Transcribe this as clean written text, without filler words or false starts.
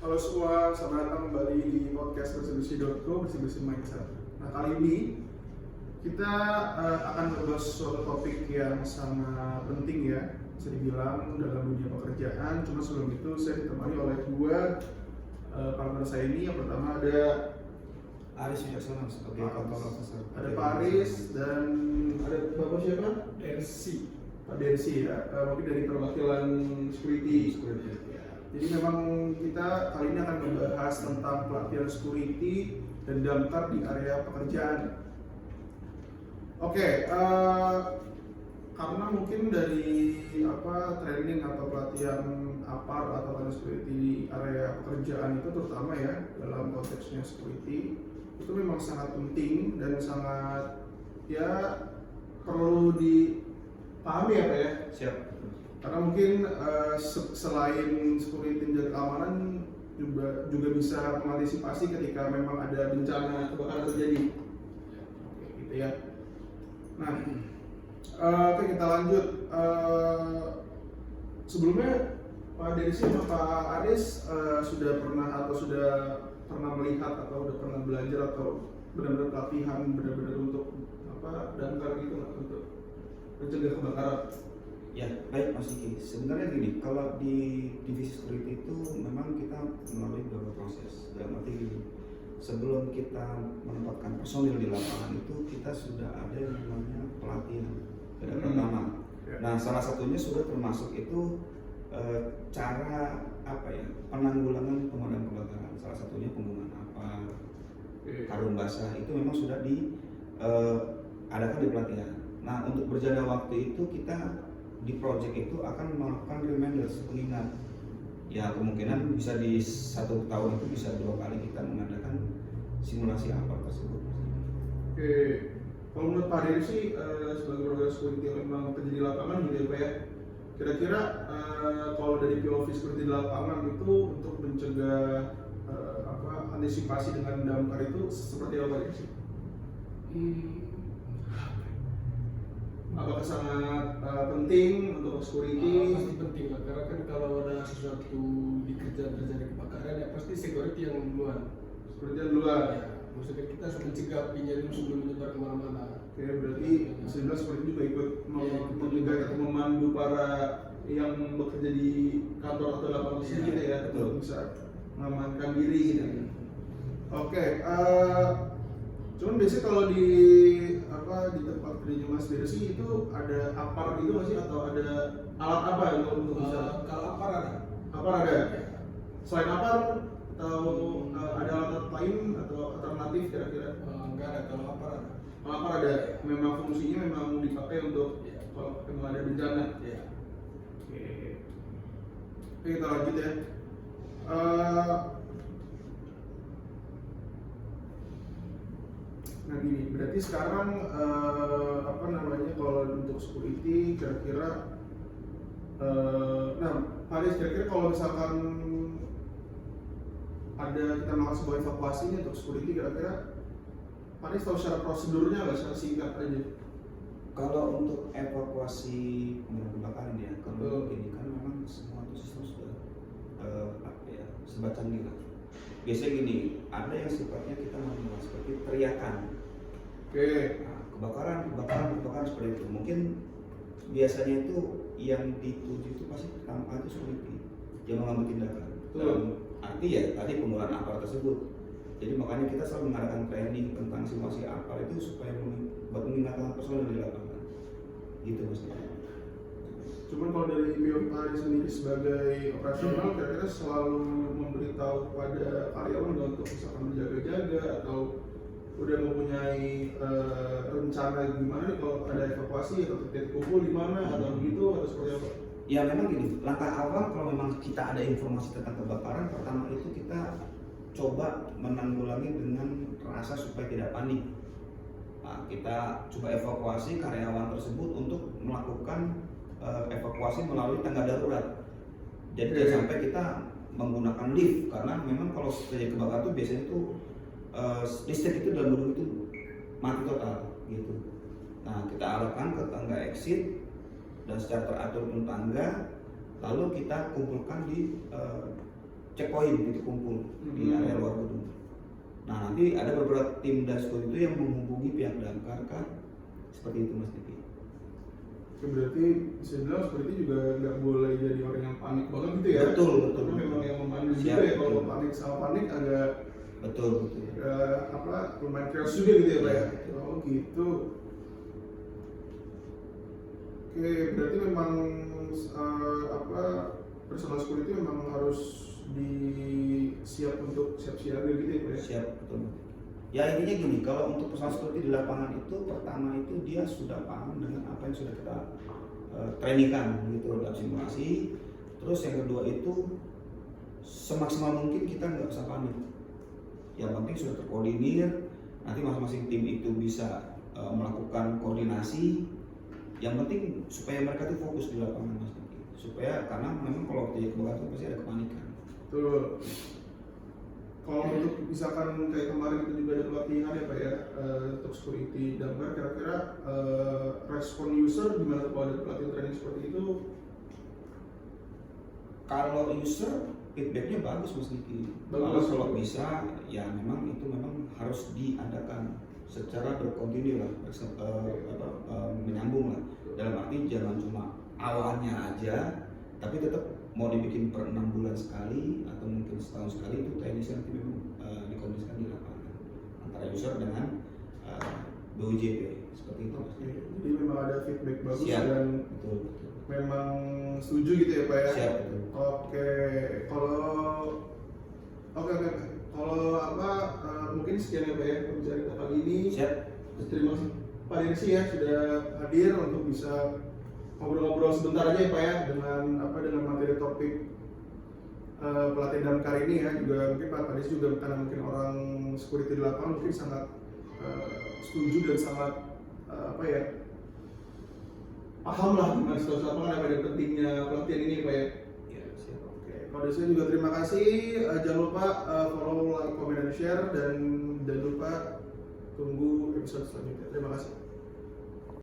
Halo semua, selamat datang kembali di podcast bersih-bersih.co, bersih-bersih mindset. Nah, kali ini kita akan membahas suatu topik yang sangat penting ya, bisa dibilang dalam dunia pekerjaan. Cuma sebelum itu saya ditemani oleh dua partner saya ini. Yang pertama ada Aris Wijaksono sebagai kantor officer. Ada Pak Aris dan ada Bapak siapa? Dersi. Pak Dersi ya, mungkin dari perwakilan security. Ya, jadi memang kita kali ini akan membahas tentang pelatihan security dan damkar di area pekerjaan. Oke, karena mungkin dari training atau pelatihan APAR atau pelatihan security di area pekerjaan itu terutama ya dalam konteksnya security itu memang sangat penting dan sangat ya perlu dipahami ya Pak ya. Siap. Karena mungkin selain security dan keamanan juga bisa mengantisipasi ketika memang ada bencana kebakaran terjadi. Gitu ya. Nah, oke kita lanjut. Sebelumnya Pak Dersi sama Pak Aris sudah pernah melihat atau sudah pernah belajar atau benar-benar pelatihan benar-benar untuk damkar gitu nggak, untuk mencegah kebakaran? Ya, baik Mas Iki. Sebenarnya gini, kalau di divisi security itu memang kita melalui beberapa proses. Dalam arti gini, sebelum kita menempatkan personil di lapangan itu kita sudah ada yang namanya pelatihan pertama. Nah, salah satunya sudah termasuk itu cara penanggulangan pemadam kebakaran. Salah satunya penggunaan karung basah itu memang sudah diadakan di pelatihan. Nah, untuk berjalan waktu itu kita di project itu akan melakukan reminders, pengingat. Ya kemungkinan bisa di 1 tahun itu bisa 2 kali kita mengadakan simulasi APAR tersebut. Oke, kalau menurut Pak Dery sih sebagai perwira security yang memang kerja di lapangan gitu ya Pak ya, kira-kira kalau dari POV security di lapangan itu untuk mencegah antisipasi dengan damkar itu seperti apa ya sih? Apakah sangat penting untuk security? Pasti penting lah, karena kan kalau ada sesuatu di kerjaan terjadi kebakaran ya pasti security yang duluan. Security yang duluan. Ya, maksudnya kita harus mencegah apinya dulu sebelum menyebar kemana-mana. Oke, berarti sebenarnya security juga ikut mencegah atau memandu para yang bekerja di kantor atau lapangan sini gitu ya, untuk bisa mengamankan diri gitu. Oke, cuman biasanya kalau di tempat kerja Mas Dersi itu ada APAR gitu nggak sih, atau ada alat apa untuk bisa? Kalau APAR ada. APAR ada. Selain APAR atau ada alat lain atau alternatif kira-kira? Enggak ada, kalau APAR ada. Kalau APAR ada, memang fungsinya memang dipakai untuk kalau memang ada bencana. Ya. Oke, kita lanjut ya. Nah gini, berarti sekarang kalau untuk security kira-kira Pak Aris, kira-kira kalau misalkan ada kita melakukan sebuah evakuasi ini untuk security, kira-kira Pak Aris tahu secara prosedurnya nggak, secara singkat aja? Kalau untuk evakuasi pemadam kebakaran ya, kalau ini kan memang semua itu sistem sudah serba canggih lah. Biasanya gini, ada yang sifatnya kita membuat seperti teriakan. Nah, kebakaran seperti itu. Mungkin biasanya itu yang dituju itu pasti pertama itu security yang mengambil tindakan. Arti ya tadi penggunaan APAR tersebut. Jadi makanya kita selalu mengadakan training tentang simulasi APAR itu supaya buat mengingatkan personel di lapangan. Gitu Mas. Cuman kalau dari POV sendiri sebagai operasional, kira-kira selalu memberitahu kepada karyawan untuk misalkan berjaga-jaga atau udah mempunyai rencana gimana nih kalau ada evakuasi atau titik kumpul di mana atau begitu, atau seperti apa? Ya memang gini, langkah awal kalau memang kita ada informasi tentang kebakaran, pertama itu kita coba menanggulangi dengan rasa supaya tidak panik. Nah, kita coba evakuasi karyawan tersebut untuk melakukan evakuasi melalui tangga darurat. Jadi jangan sampai kita menggunakan lift, karena memang kalau terjadi kebakaran itu biasanya itu listrik itu dalam gedung itu mati total gitu. Nah, kita arahkan ke tangga exit dan secara teratur pun tangga, lalu kita kumpulkan di checkpoint titik kumpul di area luar gedung. Nah nanti ada beberapa tim dashboard itu yang menghubungi pihak damkar kan, seperti itu Mas Diki. Oke, berarti bisa bilang seperti itu juga nggak boleh jadi orang yang panik banget gitu ya? Betul. Karena memang yang memandu Siap, juga ya, kalau betul. panik sama panik agak Betul. lumayan chaos juga gitu ya Pak ya? Iya. Oh gitu. Oke, berarti memang personal security memang harus siap untuk siap siaga gitu ya Pak ya? Siap, betul. Ya intinya gini, kalau untuk personal security di lapangan itu pertama itu dia sudah paham dengan apa yang sudah kita trainingkan gitu dalam simulasi. Terus yang kedua itu semaksimal mungkin kita nggak usah panik. Yang penting sudah terkoordinir, nanti masing-masing tim itu bisa melakukan koordinasi. Yang penting supaya mereka itu fokus di lapangan Mas Diki. Supaya karena memang kalau terjadi kebakaran pasti ada kepanikan. Betul. Kalau untuk misalkan kayak kemarin kita juga ada pelatihan ya Pak ya, untuk security damkar, kira-kira respon user gimana kalau ada pelatihan training seperti itu? Kalau user feedbacknya bagus Mas Diki. Bagus. Kalau bisa ya memang itu memang harus diadakan secara berkontinu lah, menyambung lah. Dalam arti jangan cuma awalnya aja, tapi tetap mau dibikin per 6 bulan sekali atau mungkin setahun sekali itu teknisnya nanti memang dikondisikan di lapangan antara user dengan BUJP seperti itu. Jadi memang ada feedback bagus. Siap. Dan Betul. memang setuju gitu ya Pak ya? Siap, betul. Oke, kalau mungkin sekian ya Pak ya pembicaraan kita kali ini. Siap. Terima kasih Pak Densi ya sudah hadir untuk bisa ngobrol-ngobrol sebentar aja ya Pak ya dengan materi topik pelatihan damkar ini ya. Juga mungkin Pak Densi juga karena mungkin orang security di lapangan mungkin sangat setuju dan sangat paham lah gimana situasi lapangan apa dan pentingnya pelatihan ini Pak ya. Ya, siap. Oke, kalau dari saya juga terima kasih. Jangan lupa follow, like, comment, dan share, dan jangan lupa tunggu episode selanjutnya. Terima kasih.